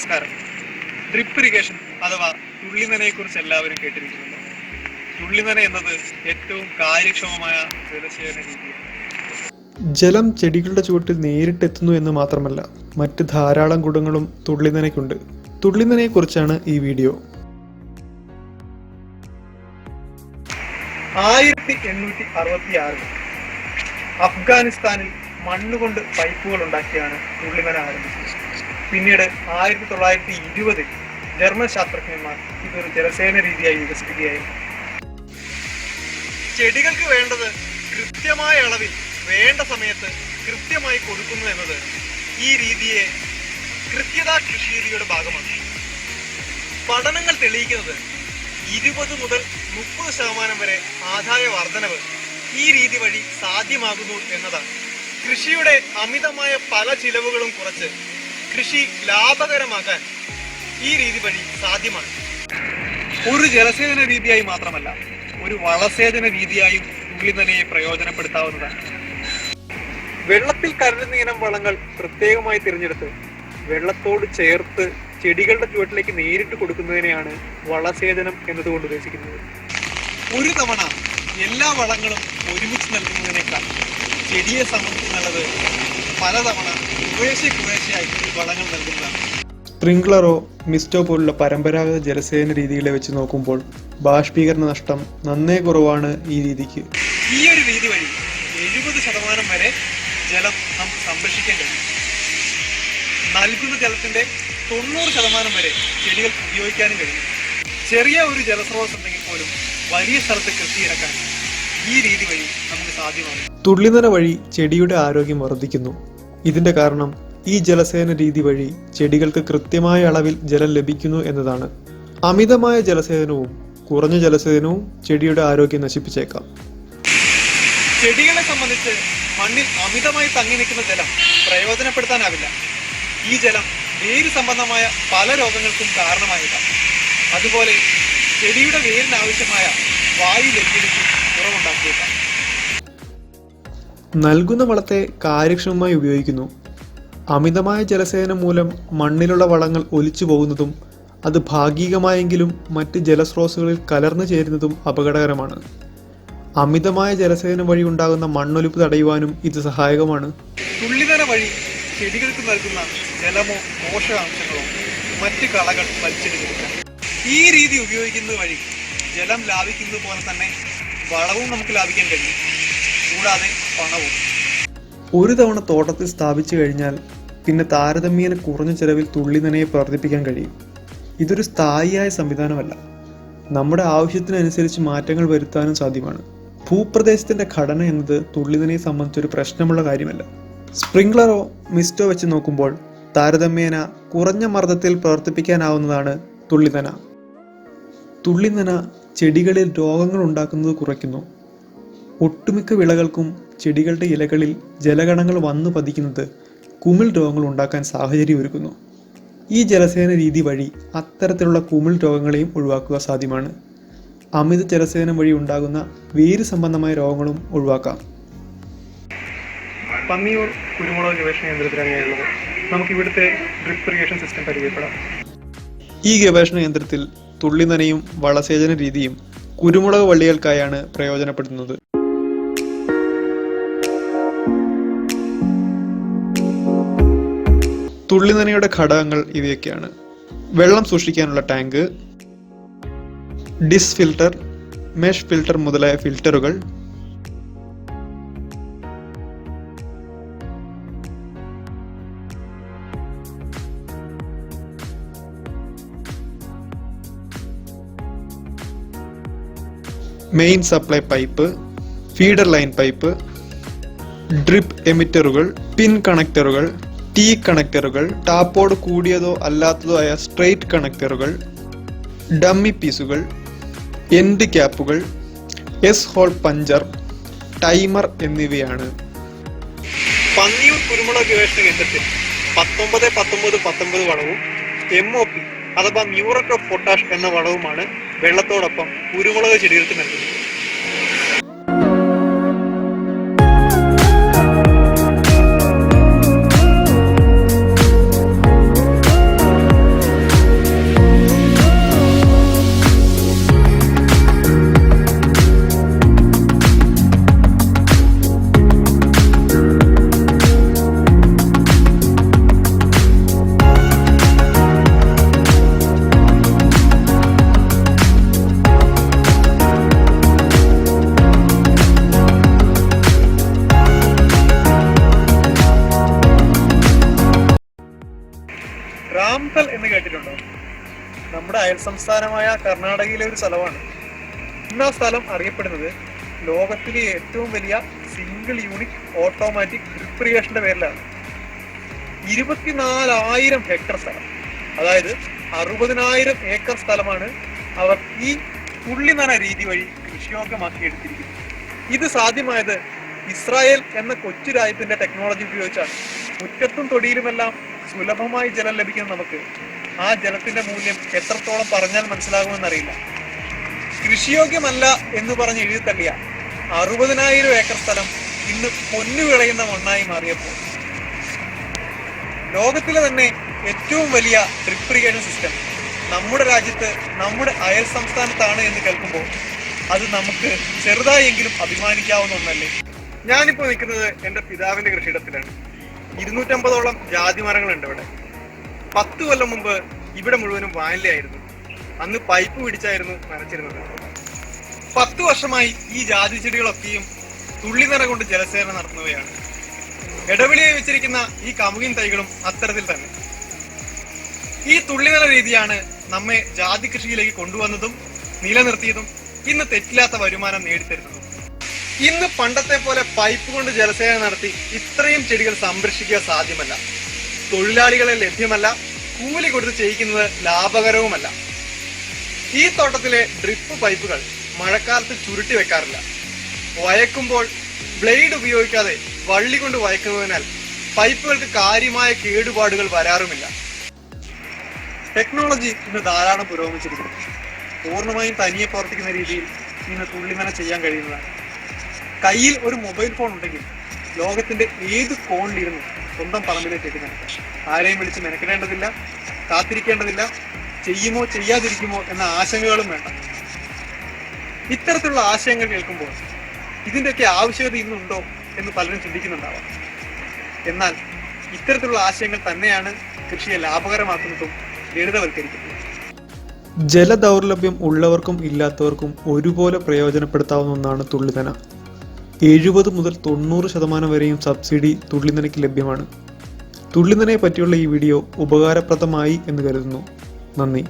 നമസ്കാരം. Drip irrigation അഥവാ തുള്ളിനനയെക്കുറിച്ച് എല്ലാവരും കേട്ടിരിക്കുന്നുണ്ട്. തുള്ളിനന എന്നത് ഏറ്റവും കാര്യക്ഷമമായ ജലസേചന രീതിയാണ്. ജലം ചെടികളുടെ ചുവട്ടിൽ നേരിട്ടെത്തുന്നു എന്ന് മാത്രമല്ല, മറ്റ് ധാരാളം ഗുണങ്ങളും തുള്ളിനനയ്ക്കുണ്ട്. തുള്ളിനനയെക്കുറിച്ചാണ് ഈ വീഡിയോ. 1866 അഫ്ഗാനിസ്ഥാനിൽ മണ്ണുകൊണ്ട് പൈപ്പുകൾ ഉണ്ടാക്കിയാണ് തുള്ളിനന ആരംഭിച്ചത്. പിന്നീട് 1920 ജർമ്മൻ ശാസ്ത്രജ്ഞന്മാർ ഇതൊരു ജലസേന രീതിയായി വികസിപ്പിക്കുകയായിരുന്നു. ചെടികൾക്ക് വേണ്ടത് കൃത്യമായ അളവിൽ വേണ്ട സമയത്ത് കൃത്യമായി കൊടുക്കുന്നു എന്നത് ഈ രീതിയെ കൃത്യതാ കൃഷി രീതിയുടെ ഭാഗമാണ്. പഠനങ്ങൾ തെളിയിക്കുന്നത് 20 മുതൽ 30% വരെ ആദായ വർധനവ് ഈ രീതി വഴി സാധ്യമാകുന്നു എന്നതാണ്. കൃഷിയുടെ അമിതമായ പല ചിലവുകളും കുറച്ച് കൃഷി ലാഭകരമാക്കാൻ ഈ രീതി വഴി സാധ്യമാണ്. ഒരു ജലസേചന രീതിയായി മാത്രമല്ല, ഒരു വളസേചന രീതിയായും തുള്ളിനനയെ പ്രയോജനപ്പെടുത്താവുന്നതാണ്. വെള്ളത്തിൽ കലരുന്ന ഇനം വളങ്ങൾ പ്രത്യേകമായി തിരഞ്ഞെടുത്ത് വെള്ളത്തോട് ചേർത്ത് ചെടികളുടെ ചുവട്ടിലേക്ക് നേരിട്ട് കൊടുക്കുന്നതിനെയാണ് വളസേചനം എന്നതുകൊണ്ട് ഉദ്ദേശിക്കുന്നത്. ഒരു തവണ എല്ലാ വളങ്ങളും ഒരുമിച്ച് നൽകുന്നതിനേക്കാൾ ചെടിയെ സംബന്ധിച്ച് നല്ലത് പലതവണ കുറേശ്ശെയായി വളങ്ങൾ നൽകുന്നതാണ്. സ്പ്രിംഗ്ലറോ മിസ്റ്റോ പോലുള്ള പരമ്പരാഗത ജലസേചന രീതികളെ വെച്ച് നോക്കുമ്പോൾ ബാഷ്പീകരണ നഷ്ടം നന്നേ കുറവാണ് ഈ രീതിക്ക്. ഈ ഒരു രീതി വഴി 70% വരെ ജലം നമുക്ക് സംരക്ഷിക്കാൻ കഴിയും. നൽകുന്ന ജലത്തിന്റെ 90% വരെ ചെടികൾക്ക് ഉപയോഗിക്കാനും കഴിയും. ചെറിയ ഒരു ജലസ്രോതസ് ഉണ്ടെങ്കിൽ പോലും വലിയ സ്ഥലത്ത് കൃഷി ഇറക്കാൻ ഈ രീതി വഴി നമുക്ക് സാധ്യമാണ്. തുള്ളിനന വഴി ചെടിയുടെ ആരോഗ്യം വർദ്ധിക്കുന്നു. ഇതിന്റെ കാരണം ഈ ജലസേചന രീതി വഴി ചെടികൾക്ക് കൃത്യമായ അളവിൽ ജലം ലഭിക്കുന്നു എന്നതാണ്. അമിതമായ ജലസേചനവും കുറഞ്ഞ ജലസേചനവും ചെടിയുടെ ആരോഗ്യം നശിപ്പിച്ചേക്കാം. ചെടികളെ സംബന്ധിച്ച് മണ്ണിൽ അമിതമായി തങ്ങി നിൽക്കുന്ന ജലം പ്രയോജനപ്പെടുത്താനാവില്ല. ഈ ജലം വേര് സംബന്ധമായ പല രോഗങ്ങൾക്കും കാരണമായേക്കാം. അതുപോലെ ചെടിയുടെ വേരിന് ആവശ്യമായ വായു ലഭ്യതയ്ക്ക് കുറവുണ്ടാക്കിയേക്കാം. നൽകുന്ന വളത്തെ കാര്യക്ഷമമായി ഉപയോഗിക്കുന്നു. അമിതമായ ജലസേചനം മൂലം മണ്ണിലുള്ള വളങ്ങൾ ഒലിച്ചു പോകുന്നതും അത് ഭാഗികമായെങ്കിലും മറ്റ് ജലസ്രോതസ്സുകളിൽ കലർന്നു ചേരുന്നതും അപകടകരമാണ്. അമിതമായ ജലസേചനം വഴി ഉണ്ടാകുന്ന മണ്ണൊലിപ്പ് തടയുവാനും ഇത് സഹായകമാണ്. തുള്ളിനന വഴി ചെടികൾക്ക് നൽകുന്ന ജലമോ പോഷകാംശങ്ങളോ മറ്റ് കളകൾ വലിച്ചെടുക്കില്ല. ഈ രീതി ഉപയോഗിക്കുന്നത് വഴി ജലം ലാഭിക്കുന്നത് പോലെ തന്നെ വളവും നമുക്ക് ലാഭിക്കാൻ കഴിയും, കൂടാതെ പണവും. ഒരു തവണ തോട്ടത്തിൽ സ്ഥാപിച്ചു കഴിഞ്ഞാൽ പിന്നെ താരതമ്യേന കുറഞ്ഞ ചെലവിൽ തുള്ളിനനയെ പ്രവർത്തിപ്പിക്കാൻ കഴിയും. ഇതൊരു സ്ഥായിയായ സംവിധാനമല്ല. നമ്മുടെ ആവശ്യത്തിനനുസരിച്ച് മാറ്റങ്ങൾ വരുത്താനും സാധ്യമാണ്. ഭൂപ്രദേശത്തിന്റെ ഘടന എന്നത് തുള്ളിനനയെ സംബന്ധിച്ചൊരു പ്രശ്നമുള്ള കാര്യമല്ല. സ്പ്രിംഗ്ലറോ മിസ്റ്റോ വെച്ച് നോക്കുമ്പോൾ താരതമ്യേന കുറഞ്ഞ മർദ്ദത്തിൽ പ്രവർത്തിപ്പിക്കാനാവുന്നതാണ് തുള്ളിനന. തുള്ളിനന ചെടികളിൽ രോഗങ്ങൾ ഉണ്ടാക്കുന്നത് കുറയ്ക്കുന്നു. ഒട്ടുമിക്ക വിളകൾക്കും ചെടികളുടെ ഇലകളിൽ ജലകണങ്ങൾ വന്നു പതിക്കുന്നത് കുമിൾ രോഗങ്ങൾ ഉണ്ടാക്കാൻ സാഹചര്യം ഒരുക്കുന്നു. ഈ ജലസേചന രീതി വഴി അത്തരത്തിലുള്ള കുമിൾ രോഗങ്ങളെയും ഒഴിവാക്കുക സാധ്യമാണ്. അമിത ജലസേചനം വഴി ഉണ്ടാകുന്ന വേര് സംബന്ധമായ രോഗങ്ങളും ഒഴിവാക്കാം. പന്നിയൂർ കുരുമുളക് ഗവേഷണ കേന്ദ്രത്തിലാണ് ഉള്ളത്. നമുക്ക് ഇവിടുത്തെ ഡ്രിപ്പ് ഇറിഗേഷൻ സിസ്റ്റം പരിചയപ്പെടാം. ഈ ഗവേഷണ കേന്ദ്രത്തിൽ തുള്ളിനനയും വളസേചന രീതിയും കുരുമുളക് വള്ളികൾക്കായാണ് പ്രയോജനപ്പെടുത്തുന്നത്. തുള്ളിനനയുടെ ഘടകങ്ങൾ ഇവയൊക്കെയാണ്: വെള്ളം സൂക്ഷിക്കാനുള്ള tank, disc filter, mesh filter മുതലായ ഫിൽട്ടറുകൾ, main supply pipe, feeder line pipe, drip എമിറ്ററുകൾ, പിൻ കണക്ടറുകൾ, ടി കണക്ടറുകൾ, ടാപ്പോട് കൂടിയതോ അല്ലാത്തതോ ആയ സ്ട്രെയിറ്റ് കണക്ടറുകൾ, ഡമ്മി പീസുകൾ, എൻഡ് ക്യാപ്പുകൾ, എസ് ഹോൾ പഞ്ചർ, ടൈമർ എന്നിവയാണ്. പന്നിയൂർ കുരുമുളക് ഗവേഷണ കേന്ദ്രത്തിൽ 19-19-19 വളവും MOP അഥവാ മ്യൂറേറ്റ് ഓഫ് പൊട്ടാഷ് എന്ന വളവുമാണ് വെള്ളത്തോടൊപ്പം കുരുമുളക് ചെടികൾക്ക് നൽകുന്നത്. രാംതൽ എന്ന് കേട്ടിട്ടുണ്ടോ? നമ്മുടെ അയൽ സംസ്ഥാനമായ കർണാടകയിലെ ഒരു സ്ഥലമാണ്. ഇന്ന് ആ സ്ഥലം അറിയപ്പെടുന്നത് ലോകത്തിലെ ഏറ്റവും വലിയ സിംഗിൾ യൂണിറ്റ് ഓട്ടോമാറ്റിക് ഡ്രിപ്പ് ഇറിഗേഷന്റെ പേരിലാണ്. 24,000 ഹെക്ടർ സ്ഥലം, അതായത് 60,000 ഏക്കർ സ്ഥലമാണ് അവർ ഈ തുള്ളിനന രീതി വഴി കൃഷിയോഗ്യമാക്കി എടുത്തിരിക്കുന്നത്. ഇത് സാധ്യമായത് ഇസ്രായേൽ എന്ന കൊച്ചു രാജ്യത്തിന്റെ ടെക്നോളജി ഉപയോഗിച്ചാണ്. മുറ്റത്തും തൊടിയിലുമെല്ലാം സുലഭമായി ജലം ലഭിക്കുന്ന നമുക്ക് ആ ജലത്തിന്റെ മൂല്യം എത്രത്തോളം പറഞ്ഞാൽ മനസ്സിലാകുമെന്നറിയില്ല. കൃഷിയോഗ്യമല്ല എന്ന് പറഞ്ഞ് എഴുതി തള്ളിയ 60,000 ഏക്കർ സ്ഥലം ഇന്ന് പൊന്നു വിളയുന്ന മണ്ണായി മാറിയപ്പോൾ ലോകത്തിലെ തന്നെ ഏറ്റവും വലിയ ഡ്രിപ്പ് ഇറിഗേഷൻ സിസ്റ്റം നമ്മുടെ രാജ്യത്ത്, നമ്മുടെ അയൽ സംസ്ഥാനത്താണ് എന്ന് കേൾക്കുമ്പോൾ അത് നമുക്ക് ചെറുതായെങ്കിലും അഭിമാനിക്കാവുന്ന ഒന്നല്ലേ. ഞാനിപ്പോ നിൽക്കുന്നത് എന്റെ പിതാവിന്റെ കൃഷിയിടത്തിലാണ്. 250ഓളം ജാതി മരങ്ങളുണ്ട് ഇവിടെ. 10 കൊല്ലം മുമ്പ് ഇവിടെ മുഴുവനും വാനിലയായിരുന്നു. അന്ന് പൈപ്പ് പിടിച്ചായിരുന്നു നനച്ചിരുന്നത്. 10 വർഷമായി ഈ ജാതി ചെടികളൊക്കെയും തുള്ളിനന കൊണ്ട് ജലസേചനം നടത്തുന്നവയാണ്. ഇടവിളിയായി വെച്ചിരിക്കുന്ന ഈ കമുകിൻ തൈകളും അത്തരത്തിൽ തന്നെ. ഈ തുള്ളിനന രീതിയാണ് നമ്മെ ജാതി കൃഷിയിലേക്ക് കൊണ്ടുവന്നതും നിലനിർത്തിയതും ഇന്ന് തെറ്റില്ലാത്ത വരുമാനം നേടിത്തരുന്നതും. ഇന്ന് പണ്ടത്തെ പോലെ പൈപ്പ് കൊണ്ട് ജലസേചനം നടത്തി ഇത്രയും ചെടികൾ സംരക്ഷിക്കുക സാധ്യമല്ല. തൊഴിലാളികളെ ലഭ്യമല്ല, കൂലി കൊടുത്ത് ചെയ്യിക്കുന്നത് ലാഭകരവുമല്ല. ഈ തോട്ടത്തിലെ ഡ്രിപ്പ് പൈപ്പുകൾ മഴക്കാലത്ത് ചുരുട്ടി വെക്കാറില്ല. വയക്കുമ്പോൾ ബ്ലേഡ് ഉപയോഗിക്കാതെ വള്ളി കൊണ്ട് വയക്കുന്നതിനാൽ പൈപ്പുകൾക്ക് കാര്യമായ കേടുപാടുകൾ വരാറുമില്ല. ടെക്നോളജി ഇന്ന് ധാരാളം പുരോഗമിച്ചിരിക്കുന്നു. പൂർണ്ണമായും തനിയെ പ്രവർത്തിക്കുന്ന രീതിയിൽ ഇന്ന് തുള്ളിനന ചെയ്യാൻ കഴിയുന്നതാണ്. കയ്യിൽ ഒരു മൊബൈൽ ഫോൺ ഉണ്ടെങ്കിൽ ലോകത്തിന്റെ ഏത് കോണിലിരുന്നു സ്വന്തം പറമ്പിലേക്ക് എത്തി നടക്കാം. ആരെയും വിളിച്ച് മെനക്കെടേണ്ടതില്ല, കാത്തിരിക്കേണ്ടതില്ല, ചെയ്യുമോ ചെയ്യാതിരിക്കുമോ എന്ന ആശങ്കകളും വേണ്ട. ഇത്തരത്തിലുള്ള ആശയങ്ങൾ കേൾക്കുമ്പോൾ ഇതിന്റെയൊക്കെ ആവശ്യകത ഇന്നുണ്ടോ എന്ന് പലരും ചിന്തിക്കുന്നുണ്ടാവാം. എന്നാൽ ഇത്തരത്തിലുള്ള ആശയങ്ങൾ തന്നെയാണ് കൃഷിയെ ലാഭകരമാക്കുന്നതും ലളിതവൽക്കരിക്കുന്നത്. ജലദൗർലഭ്യം ഉള്ളവർക്കും ഇല്ലാത്തവർക്കും ഒരുപോലെ പ്രയോജനപ്പെടുത്താവുന്ന ഒന്നാണ് തുള്ളിനന. 70 മുതൽ 90% വരെയും സബ്സിഡി തുള്ളിനനയ്ക്ക് ലഭ്യമാണ്. തുള്ളിനനയെ പറ്റിയുള്ള ഈ വീഡിയോ ഉപകാരപ്രദമായി എന്ന് കരുതുന്നു. നന്ദി.